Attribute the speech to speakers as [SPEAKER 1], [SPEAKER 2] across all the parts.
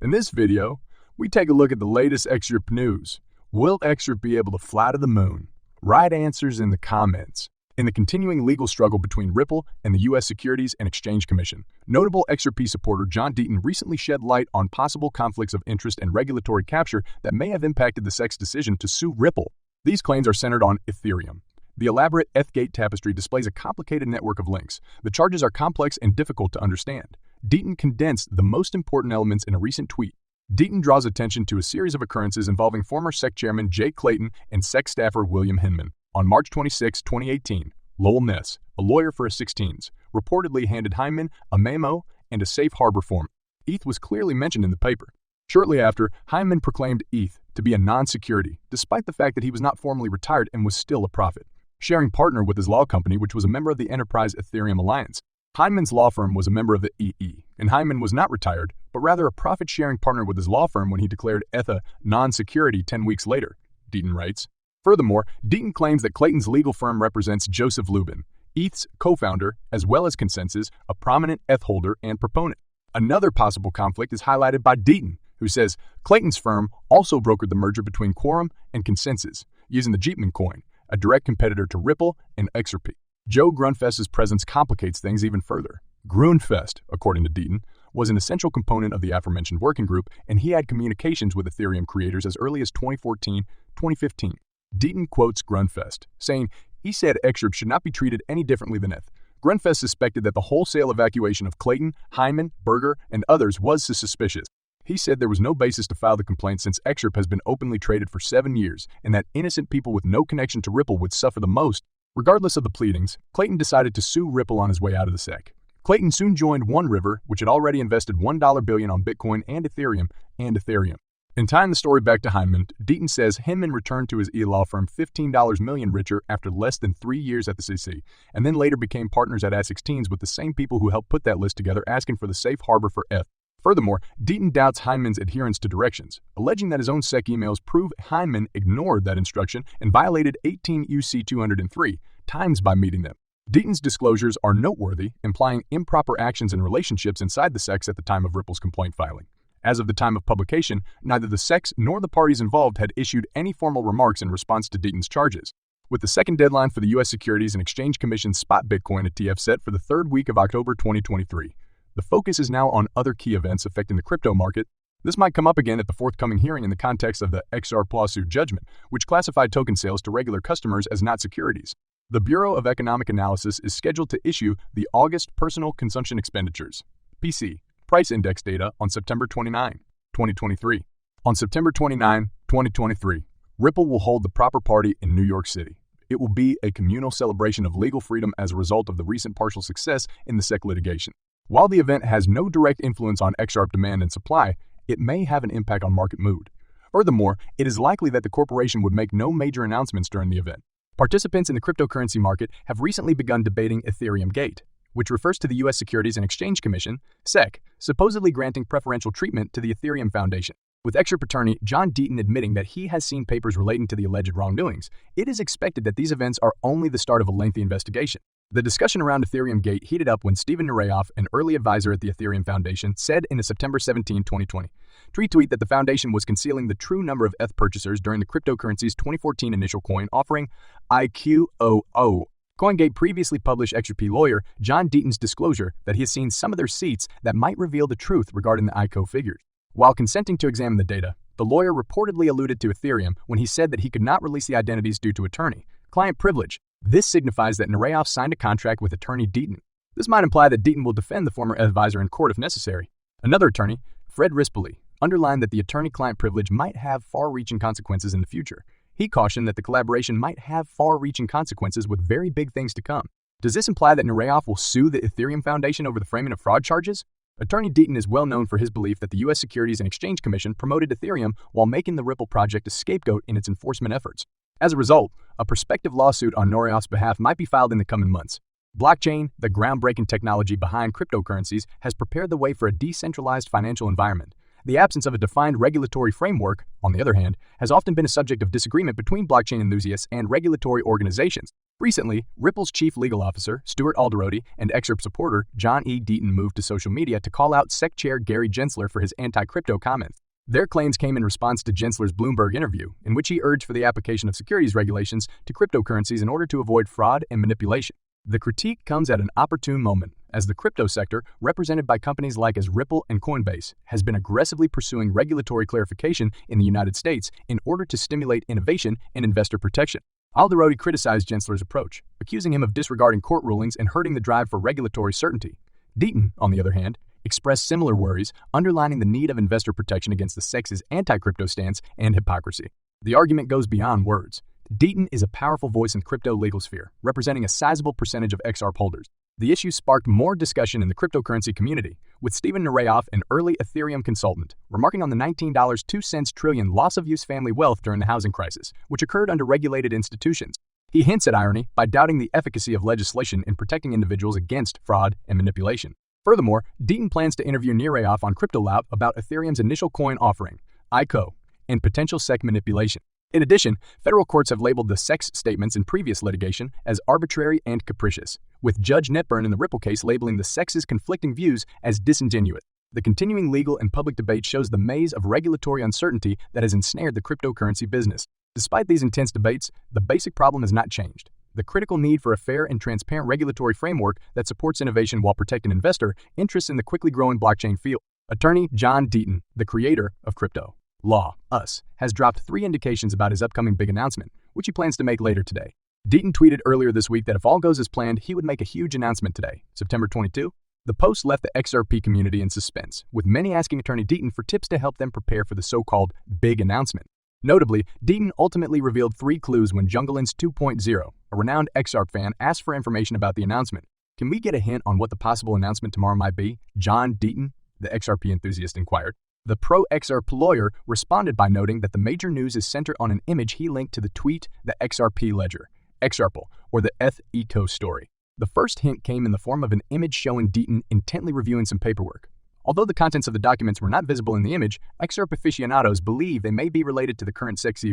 [SPEAKER 1] In this video, we take a look at the latest XRP news. Will XRP be able to fly to the moon? Right answers in the comments. In the continuing legal struggle between Ripple and the U.S. Securities and Exchange Commission, notable XRP supporter John Deaton recently shed light on possible conflicts of interest and regulatory capture that may have impacted the SEC's decision to sue Ripple. These claims are centered on Ethereum. The elaborate Ethgate tapestry displays a complicated network of links. The charges are complex and difficult to understand. Deaton condensed the most important elements in a recent tweet. Deaton draws attention to a series of occurrences involving former SEC chairman Jay Clayton and SEC staffer William Hinman. On March 26, 2018, Lowell Ness, a lawyer for a 16s, reportedly handed Hyman a memo and a safe harbor form. ETH was clearly mentioned in the paper. Shortly after, Hyman proclaimed ETH to be a non-security, despite the fact that he was not formally retired and was still a profit sharing partner with his law company, which was a member of the Enterprise Ethereum Alliance. Hyman's law firm was a member of the EE, and Hyman was not retired, but rather a profit-sharing partner with his law firm when he declared ETH a non-security 10 weeks later, Deaton writes. Furthermore, Deaton claims that Clayton's legal firm represents Joseph Lubin, ETH's co-founder, as well as Consensus, a prominent ETH holder and proponent. Another possible conflict is highlighted by Deaton, who says Clayton's firm also brokered the merger between Quorum and Consensus, using the Jeepman coin, a direct competitor to Ripple and XRP. Joe Grunfest's presence complicates things even further. Grunfest, according to Deaton, was an essential component of the aforementioned working group, and he had communications with Ethereum creators as early as 2014-2015. Deaton quotes Grunfest, saying, "He said XRP should not be treated any differently than ETH." Grunfest suspected that the wholesale evacuation of Clayton, Hyman, Berger, and others was suspicious. He said there was no basis to file the complaint since XRP has been openly traded for 7 years, and that innocent people with no connection to Ripple would suffer the most. Regardless of the pleadings, Clayton decided to sue Ripple on his way out of the SEC. Clayton soon joined One River, which had already invested $1 billion on Bitcoin and Ethereum. In tying the story back to Hyman, Deaton says Hinman returned to his law firm $15 million richer after less than 3 years at the CC, and then later became partners at A16s with the same people who helped put that list together, asking for the safe harbor for ETH. Furthermore, Deaton doubts Hyman's adherence to directions, alleging that his own SEC emails prove Hyman ignored that instruction and violated 18 UC 203 times by meeting them. Deaton's disclosures are noteworthy, implying improper actions and relationships inside the SECs at the time of Ripple's complaint filing. As of the time of publication, neither the SECs nor the parties involved had issued any formal remarks in response to Deaton's charges. With the second deadline for the U.S. Securities and Exchange Commission's spot Bitcoin ETF set for the third week of October 2023. The focus is now on other key events affecting the crypto market. This might come up again at the forthcoming hearing in the context of the XRP lawsuit judgment, which classified token sales to regular customers as not securities. The Bureau of Economic Analysis is scheduled to issue the August Personal Consumption Expenditures (PC) price index data on September 29, 2023. On September 29, 2023, Ripple will hold the proper party in New York City. It will be a communal celebration of legal freedom as a result of the recent partial success in the SEC litigation. While the event has no direct influence on XRP demand and supply, it may have an impact on market mood. Furthermore, it is likely that the corporation would make no major announcements during the event. Participants in the cryptocurrency market have recently begun debating Ethereum Gate, which refers to the U.S. Securities and Exchange Commission, SEC, supposedly granting preferential treatment to the Ethereum Foundation. With XRP attorney John Deaton admitting that he has seen papers relating to the alleged wrongdoings, it is expected that these events are only the start of a lengthy investigation. The discussion around Ethereum Gate heated up when Steven Nureyev, an early advisor at the Ethereum Foundation, said in a September 17, 2020, tweet that the foundation was concealing the true number of ETH purchasers during the cryptocurrency's 2014 initial coin offering IQOO. CoinGate previously published XRP lawyer John Deaton's disclosure that he has seen some of their receipts that might reveal the truth regarding the ICO figures. While consenting to examine the data, the lawyer reportedly alluded to Ethereum when he said that he could not release the identities due to attorney-client privilege. This signifies that Nureyev signed a contract with attorney Deaton. This might imply that Deaton will defend the former advisor in court if necessary. Another attorney, Fred Rispoli, underlined that the attorney-client privilege might have far-reaching consequences in the future. He cautioned that the collaboration might have far-reaching consequences with very big things to come. Does this imply that Nureyev will sue the Ethereum Foundation over the framing of fraud charges? Attorney Deaton is well known for his belief that the U.S. Securities and Exchange Commission promoted Ethereum while making the Ripple project a scapegoat in its enforcement efforts. As a result, a prospective lawsuit on Nureyev's behalf might be filed in the coming months. Blockchain, the groundbreaking technology behind cryptocurrencies, has prepared the way for a decentralized financial environment. The absence of a defined regulatory framework, on the other hand, has often been a subject of disagreement between blockchain enthusiasts and regulatory organizations. Recently, Ripple's chief legal officer, Stuart Alderoty, and XRP supporter, John E. Deaton, moved to social media to call out SEC chair Gary Gensler for his anti-crypto comments. Their claims came in response to Gensler's Bloomberg interview, in which he urged for the application of securities regulations to cryptocurrencies in order to avoid fraud and manipulation. The critique comes at an opportune moment, as the crypto sector, represented by companies like Ripple and Coinbase, has been aggressively pursuing regulatory clarification in the United States in order to stimulate innovation and investor protection. Alderoty criticized Gensler's approach, accusing him of disregarding court rulings and hurting the drive for regulatory certainty. Deaton, on the other hand, expressed similar worries, underlining the need of investor protection against the SEC's anti-crypto stance and hypocrisy. The argument goes beyond words. Deaton is a powerful voice in the crypto legal sphere, representing a sizable percentage of XRP holders. The issue sparked more discussion in the cryptocurrency community, with Steven Nareyoff, an early Ethereum consultant, remarking on the $19.02 trillion loss-of-use family wealth during the housing crisis, which occurred under regulated institutions. He hints at irony by doubting the efficacy of legislation in protecting individuals against fraud and manipulation. Furthermore, Deaton plans to interview Nareyoff on CryptoLout about Ethereum's initial coin offering, ICO, and potential SEC manipulation. In addition, federal courts have labeled the SEC's statements in previous litigation as arbitrary and capricious, with Judge Netburn in the Ripple case labeling the SEC's conflicting views as disingenuous. The continuing legal and public debate shows the maze of regulatory uncertainty that has ensnared the cryptocurrency business. Despite these intense debates, the basic problem has not changed: the critical need for a fair and transparent regulatory framework that supports innovation while protecting investor interests in the quickly growing blockchain field. Attorney John Deaton, the creator of Crypto Law Us, has dropped 3 indications about his upcoming big announcement, which he plans to make later today. Deaton tweeted earlier this week that if all goes as planned, he would make a huge announcement today, September 22. The post left the XRP community in suspense, with many asking Attorney Deaton for tips to help them prepare for the so-called big announcement. Notably, Deaton ultimately revealed 3 clues when Jungleins 2.0, a renowned XRP fan, asked for information about the announcement. Can we get a hint on what the possible announcement tomorrow might be? John Deaton, the XRP enthusiast, inquired. The pro-XRP lawyer responded by noting that the major news is centered on an image he linked to the tweet, the XRP ledger, XRP, or the ETH Eco story. The first hint came in the form of an image showing Deaton intently reviewing some paperwork. Although the contents of the documents were not visible in the image, XRP aficionados believe they may be related to the current SEC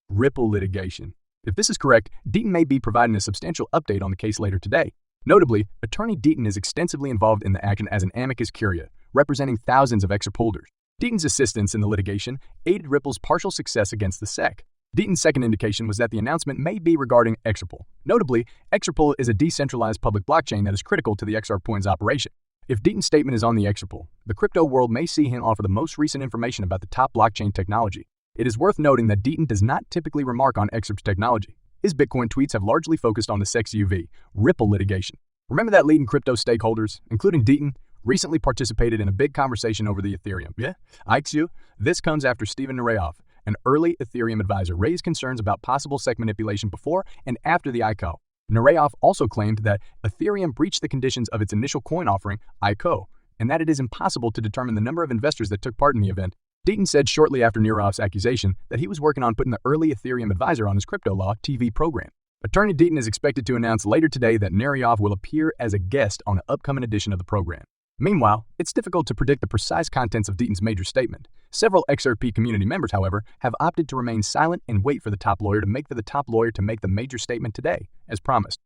[SPEAKER 1] Ripple litigation. If this is correct, Deaton may be providing a substantial update on the case later today. Notably, Attorney Deaton is extensively involved in the action as an amicus curiae, representing thousands of XRP holders. Deaton's assistance in the litigation aided Ripple's partial success against the SEC. Deaton's second indication was that the announcement may be regarding XRP. Notably, XRP is a decentralized public blockchain that is critical to the XRP coin's operation. If Deaton's statement is on the XRP, the crypto world may see him offer the most recent information about the top blockchain technology. It is worth noting that Deaton does not typically remark on XRP's technology. His Bitcoin tweets have largely focused on the SEC Ripple litigation. Remember that leading crypto stakeholders, including Deaton, recently participated in a big conversation over the Ethereum. IXU. This comes after Steven Nareyoff, an early Ethereum advisor, raised concerns about possible SEC manipulation before and after the ICO. Nareyoff also claimed that Ethereum breached the conditions of its initial coin offering, ICO, and that it is impossible to determine the number of investors that took part in the event. Deaton said shortly after Nareyoff's accusation that he was working on putting the early Ethereum advisor on his Crypto Law TV program. Attorney Deaton is expected to announce later today that Nareyoff will appear as a guest on an upcoming edition of the program. Meanwhile, it's difficult to predict the precise contents of Deaton's major statement. Several XRP community members, however, have opted to remain silent and wait for the top lawyer to make the major statement today, as promised.